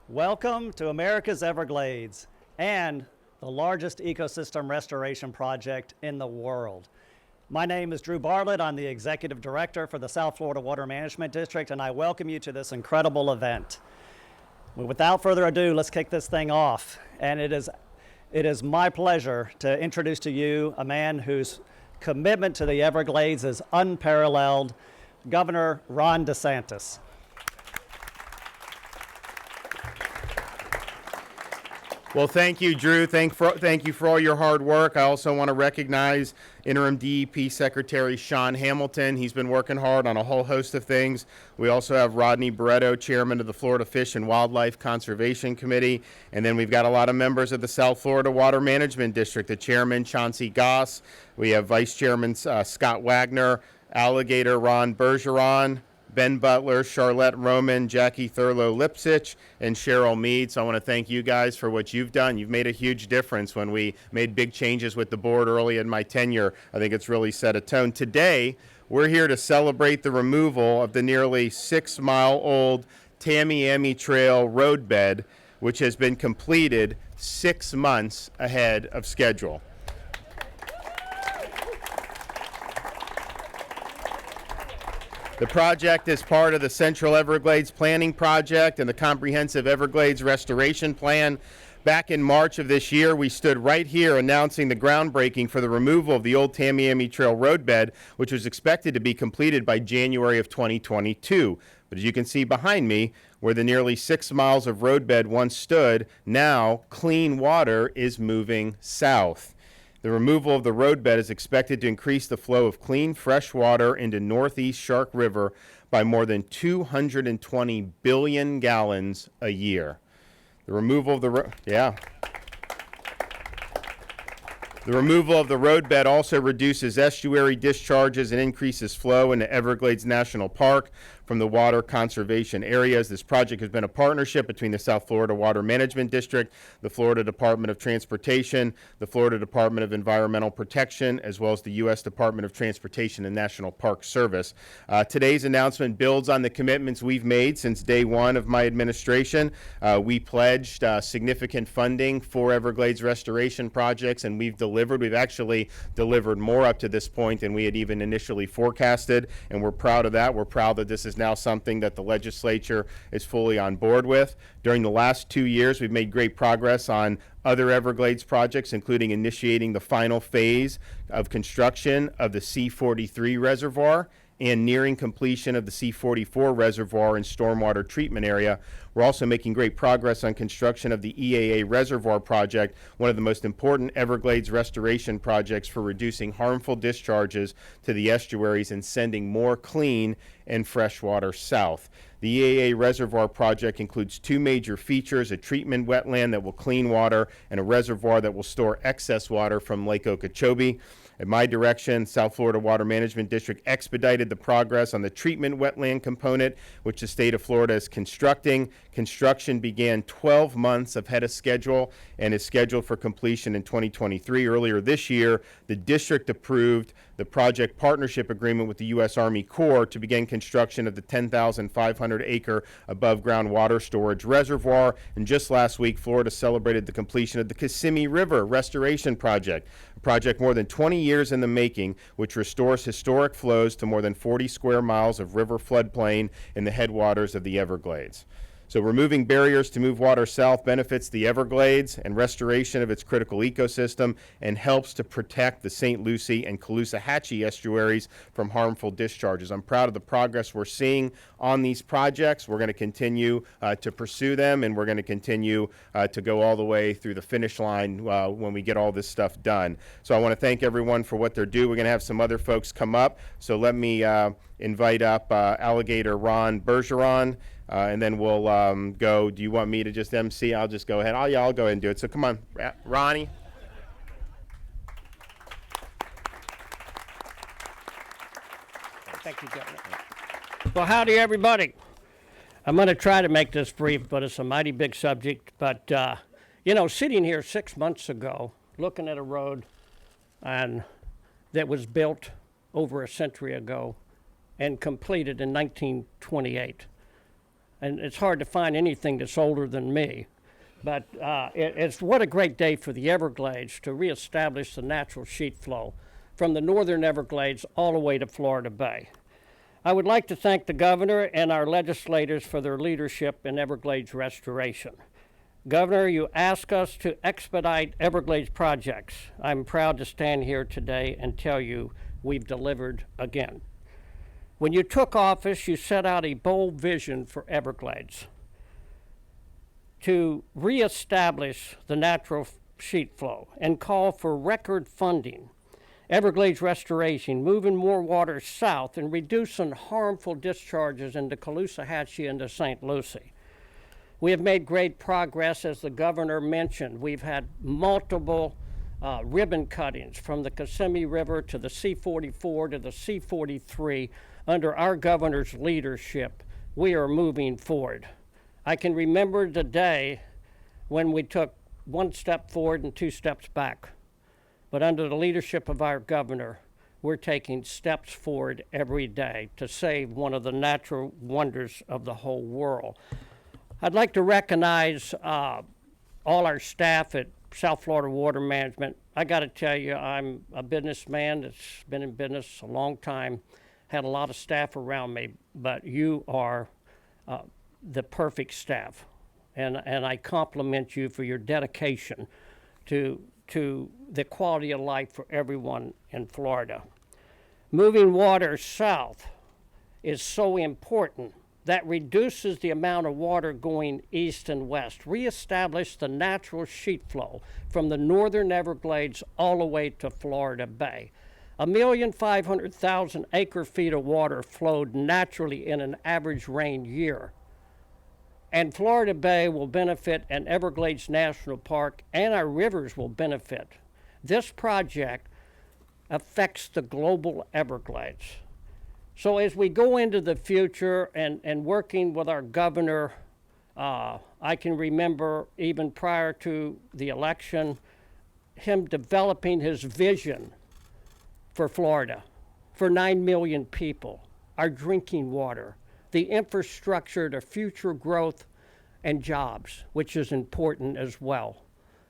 Welcome to America's Everglades and the largest ecosystem restoration project in the world. My name is Drew Bartlett. I'm the Executive Director for the South Florida Water Management District, and I welcome you to this incredible event. Well, without further ado, let's kick this thing off. And it is my pleasure to introduce to you a man whose commitment to the Everglades is unparalleled, Governor Ron DeSantis. Well, thank you, Drew. Thank you for all your hard work. I also want to recognize Interim DEP Secretary Shawn Hamilton. He's been working hard on a whole host of things. We also have Rodney Barreto, Chairman of the Florida Fish and Wildlife Conservation Committee. And then we've got a lot of members of the South Florida Water Management District, the Chairman, Chauncey Goss. We have Vice Chairman Scott Wagner, Alligator Ron Bergeron, Ben Butler, Charlotte Roman, Jackie Thurlow-Lipsich, and Cheryl Mead. So I want to thank you guys for what you've done. You've made a huge difference when we made big changes with the board early in my tenure. I think it's really set a tone. Today, we're here to celebrate the removal of the nearly 6-mile-old Tamiami Trail roadbed, which has been completed 6 months ahead of schedule. The project is part of the Central Everglades Planning Project and the Comprehensive Everglades Restoration Plan. Back in March of this year, we stood right here announcing the groundbreaking for the removal of the old Tamiami Trail roadbed, which was expected to be completed by January of 2022. But as you can see behind me, where the nearly 6 miles of roadbed once stood, now clean water is moving south. The removal of the roadbed is expected to increase the flow of clean, fresh water into Northeast Shark River by more than 220 billion gallons a year. The removal of the roadbed also reduces estuary discharges and increases flow into Everglades National Park from the water conservation areas. This project has been a partnership between the South Florida Water Management District, the Florida Department of Transportation, the Florida Department of Environmental Protection, as well as the U.S. Department of Transportation and National Park Service. Today's announcement builds on the commitments we've made since day one of my administration. We pledged significant funding for Everglades restoration projects, and we've delivered. We've actually delivered more up to this point than we had even initially forecasted, and we're proud of that. We're proud that this is now something that the legislature is fully on board with. During the last 2 years, we've made great progress on other Everglades projects, including initiating the final phase of construction of the C-43 reservoir and nearing completion of the C-44 reservoir and stormwater treatment area. We're also making great progress on construction of the EAA reservoir project, one of the most important Everglades restoration projects for reducing harmful discharges to the estuaries and sending more clean and fresh water south. The EAA reservoir project includes 2 major features: a treatment wetland that will clean water and a reservoir that will store excess water from Lake Okeechobee. At my direction, South Florida Water Management District expedited the progress on the treatment wetland component, which the state of Florida is constructing. Construction began 12 months ahead of schedule and is scheduled for completion in 2023. Earlier this year, the district approved the project partnership agreement with the U.S. Army Corps to begin construction of the 10,500-acre above-ground water storage reservoir. And just last week, Florida celebrated the completion of the Kissimmee River Restoration Project, a project more than 20 years in the making, which restores historic flows to more than 40 square miles of river floodplain in the headwaters of the Everglades. So removing barriers to move water south benefits the Everglades and restoration of its critical ecosystem, and helps to protect the St. Lucie and Caloosahatchee estuaries from harmful discharges. I'm proud of the progress we're seeing on these projects. We're going to continue to pursue them, and we're going to continue to go all the way through the finish line when we get all this stuff done. So I want to thank everyone for what they're doing. We're going to have some other folks come up. So let me invite up Alligator Ron Bergeron. And then we'll go. Do you want me to just MC? I'll just go ahead. I'll go ahead and do it. So come on, Ronnie. Thank you, Governor. Well, howdy, everybody. I'm going to try to make this brief, but it's a mighty big subject. But, sitting here 6 months ago, looking at a road and that was built over a century ago and completed in 1928. and it's hard to find anything that's older than me. But it's what a great day for the Everglades to reestablish the natural sheet flow from the northern Everglades all the way to Florida Bay. I would like to thank the governor and our legislators for their leadership in Everglades restoration. Governor, you ask us to expedite Everglades projects. I'm proud to stand here today and tell you we've delivered again. When you took office, you set out a bold vision for Everglades to reestablish the natural sheet flow and call for record funding, Everglades restoration, moving more water south and reducing harmful discharges into Caloosahatchee and to St. Lucie. We have made great progress, as the governor mentioned. We've had multiple ribbon cuttings from the Kissimmee River to the C-44 to the C-43. Under our governor's leadership, we are moving forward. I can remember the day when we took one step forward and two steps back. But under the leadership of our governor, we're taking steps forward every day to save one of the natural wonders of the whole world. I'd like to recognize all our staff at South Florida Water Management. I got to tell you, I'm a businessman that's been in business a long time, had a lot of staff around me, but you are the perfect staff. And I compliment you for your dedication to the quality of life for everyone in Florida. Moving water south is so important. That reduces the amount of water going east and west. Reestablish the natural sheet flow from the northern Everglades all the way to Florida Bay. 1,500,000 acre-feet of water flowed naturally in an average rain year. And Florida Bay will benefit, and Everglades National Park and our rivers will benefit. This project affects the global Everglades. So as we go into the future and working with our governor, I can remember even prior to the election, him developing his vision for Florida, for 9 million people, our drinking water, the infrastructure to future growth and jobs, which is important as well.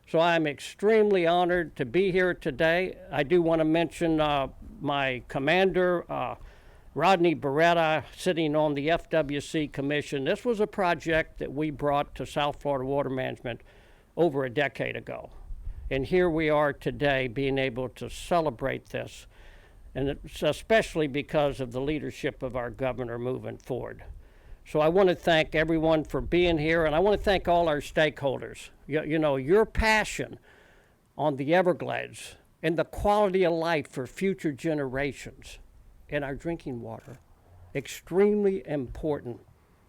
So I'm extremely honored to be here today. I do want to mention my commander, Rodney Barreto, sitting on the FWC Commission. This was a project that we brought to South Florida Water Management over a decade ago. And here we are today being able to celebrate this, and it's especially because of the leadership of our governor moving forward. So I want to thank everyone for being here, and I want to thank all our stakeholders. You know, your passion on the Everglades and the quality of life for future generations and our drinking water, extremely important.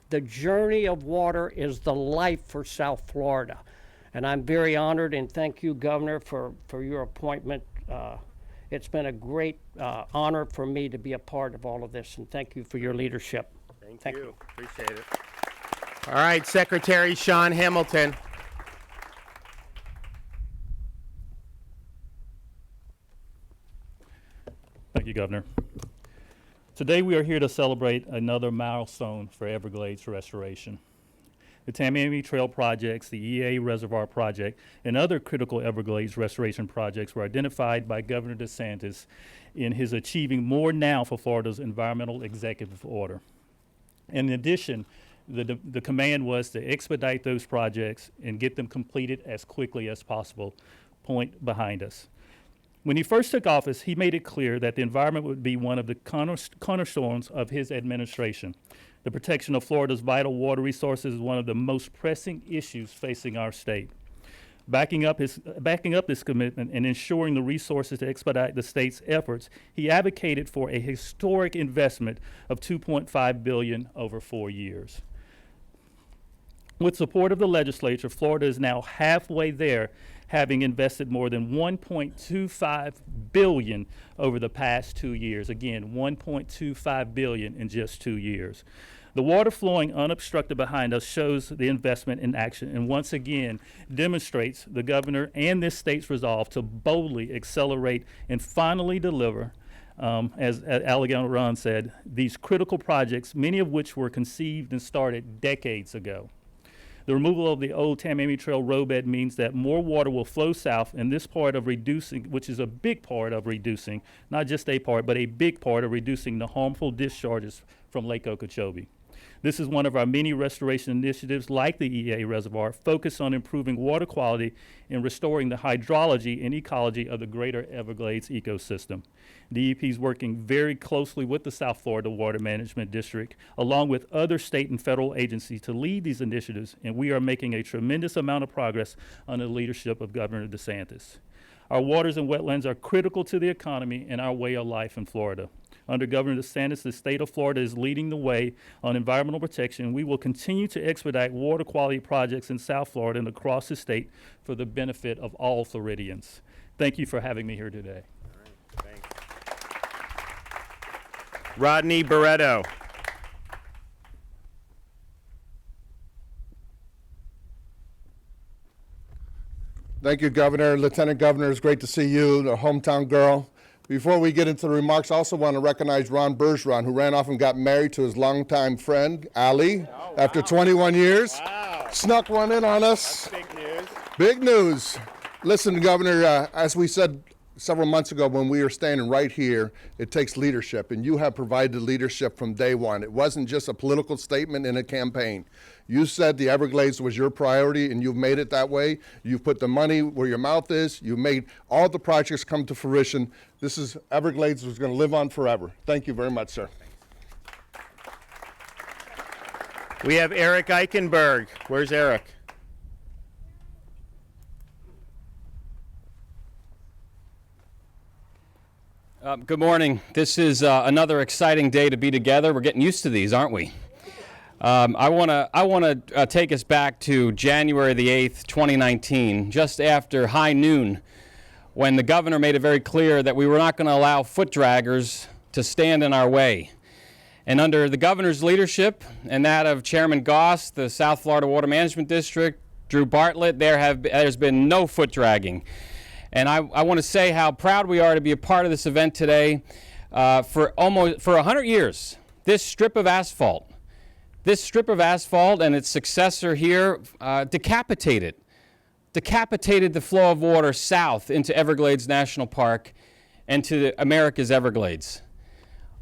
The journey of water is the life for South Florida. And I'm very honored, and thank you, Governor, for your appointment. It's been a great honor for me to be a part of all of this, and thank you for your leadership. Thank you. Appreciate it. All right, Secretary Shawn Hamilton. Thank you, Governor. Today we are here to celebrate another milestone for Everglades restoration. The Tamiami Trail projects, the EA Reservoir project, and other critical Everglades restoration projects were identified by Governor DeSantis in his Achieving More Now for Florida's Environmental Executive Order. In addition, the command was to expedite those projects and get them completed as quickly as possible. Point behind us. When he first took office, he made it clear that the environment would be one of the cornerstones of his administration. The protection of Florida's vital water resources is one of the most pressing issues facing our state. Backing up this commitment and ensuring the resources to expedite the state's efforts, he advocated for a historic investment of $2.5 billion over 4 years. With support of the legislature, Florida is now halfway there, having invested more than $1.25 billion over the past 2 years. Again, $1.25 billion in just 2 years. The water flowing unobstructed behind us shows the investment in action, and once again demonstrates the governor and this state's resolve to boldly accelerate and finally deliver As Allegheny Ron said, these critical projects, many of which were conceived and started decades ago. The removal of the old Tamiami Trail roadbed means that more water will flow south, and this part of reducing, which is a big part of reducing, not just a part, but a big part of reducing the harmful discharges from Lake Okeechobee. This is one of our many restoration initiatives, like the EA Reservoir, focused on improving water quality and restoring the hydrology and ecology of the greater Everglades ecosystem. DEP is working very closely with the South Florida Water Management District, along with other state and federal agencies, to lead these initiatives, and we are making a tremendous amount of progress under the leadership of Governor DeSantis. Our waters and wetlands are critical to the economy and our way of life in Florida. Under Governor DeSantis, the state of Florida is leading the way on environmental protection. We will continue to expedite water quality projects in South Florida and across the state for the benefit of all Floridians. Thank you for having me here today. All right, thanks. Rodney Barreto. Thank you, Governor. Lieutenant Governor, it's great to see you, the hometown girl. Before we get into the remarks, I also want to recognize Ron Bergeron, who ran off and got married to his longtime friend, Ali, after 21 years. Wow. Snuck one in on us. That's big news. Big news. Listen, Governor, as we said several months ago when we were standing right here, it takes leadership, and you have provided leadership from day one. It wasn't just a political statement in a campaign. You said the Everglades was your priority, and you've made it that way. You've put the money where your mouth is. You made all the projects come to fruition. This is Everglades was going to live on forever. Thank you very much, sir. We have Eric Eikenberg. Where's Eric? Good morning. This is another exciting day to be together. We're getting used to these, aren't we? I want to take us back to January the 8th, 2019, just after high noon, when the governor made it very clear that we were not going to allow foot draggers to stand in our way. And under the governor's leadership and that of Chairman Goss, the South Florida Water Management District, Drew Bartlett, there's been no foot dragging. And I want to say how proud we are to be a part of this event today. For 100 years, this strip of asphalt and its successor here decapitated the flow of water south into Everglades National Park and to America's Everglades.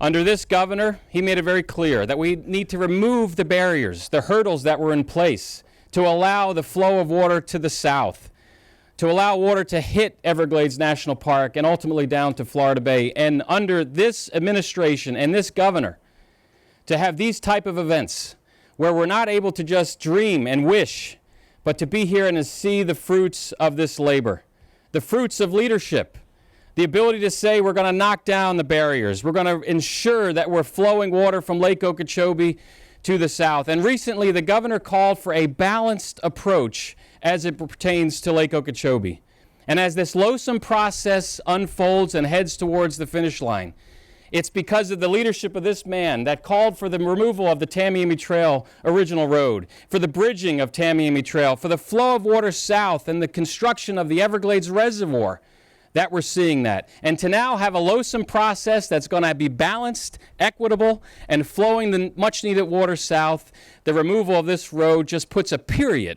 Under this governor, he made it very clear that we need to remove the barriers, the hurdles that were in place to allow the flow of water to the south, to allow water to hit Everglades National Park and ultimately down to Florida Bay. And under this administration and this governor, to have these type of events where we're not able to just dream and wish, but to be here and to see the fruits of this labor, the fruits of leadership, the ability to say we're going to knock down the barriers, we're going to ensure that we're flowing water from Lake Okeechobee to the south. And recently the governor called for a balanced approach as it pertains to Lake Okeechobee. And as this loathsome process unfolds and heads towards the finish line, it's because of the leadership of this man that called for the removal of the Tamiami Trail original road, for the bridging of Tamiami Trail, for the flow of water south and the construction of the Everglades Reservoir, that we're seeing that. And to now have a loathsome process that's going to be balanced, equitable, and flowing the much needed water south, the removal of this road just puts a period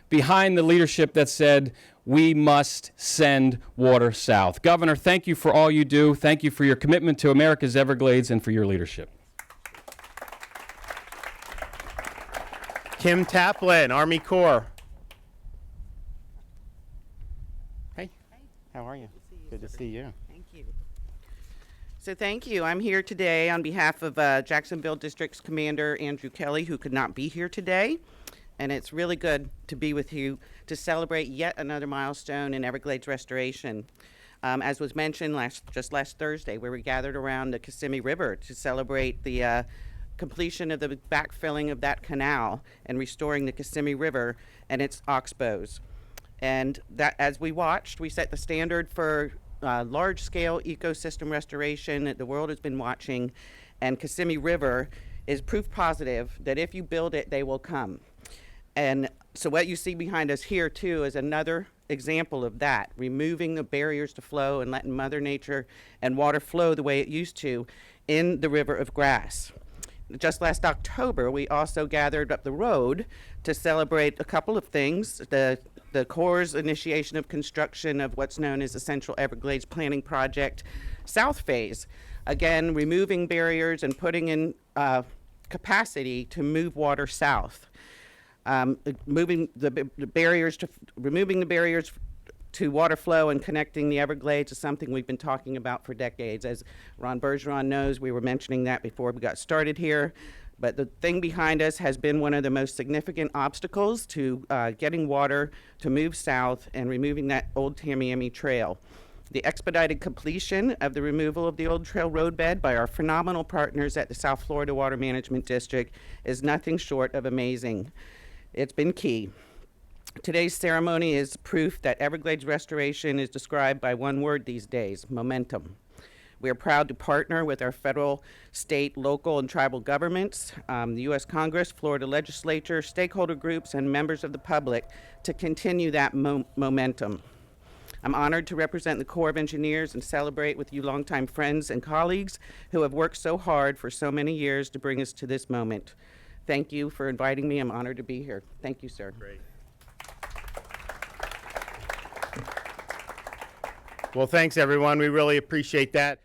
behind the leadership that said, we must send water south. Governor, thank you for all you do. Thank you for your commitment to America's Everglades and for your leadership. Kim Taplin, Army Corps. Hey, how are you? Good to see you. Thank you. So thank you. I'm here today on behalf of Jacksonville District's Commander Andrew Kelly, who could not be here today. And it's really good to be with you to celebrate yet another milestone in Everglades restoration. As was mentioned just last Thursday, where we gathered around the Kissimmee River to celebrate the completion of the backfilling of that canal and restoring the Kissimmee River and its oxbows. And that, as we watched, we set the standard for large-scale ecosystem restoration that the world has been watching, and Kissimmee River is proof positive that if you build it, they will come. And so what you see behind us here, too, is another example of that, removing the barriers to flow and letting Mother Nature and water flow the way it used to in the River of Grass. Just last October, we also gathered up the road to celebrate a couple of things. The Corps' initiation of construction of what's known as the Central Everglades Planning Project South Phase. Again, removing barriers and putting in capacity to move water south. Removing the barriers to water flow and connecting the Everglades is something we've been talking about for decades. As Ron Bergeron knows, we were mentioning that before we got started here. But the thing behind us has been one of the most significant obstacles to getting water to move south and removing that old Tamiami trail. The expedited completion of the removal of the old trail roadbed by our phenomenal partners at the South Florida Water Management District is nothing short of amazing. It's been key. Today's ceremony is proof that Everglades restoration is described by one word these days: momentum. We are proud to partner with our federal, state, local, and tribal governments, the U.S. Congress, Florida legislature, stakeholder groups, and members of the public to continue that momentum. I'm honored to represent the Corps of Engineers and celebrate with you longtime friends and colleagues who have worked so hard for so many years to bring us to this moment. Thank you for inviting me. I'm honored to be here. Thank you, sir. Great. Well, thanks, everyone. We really appreciate that.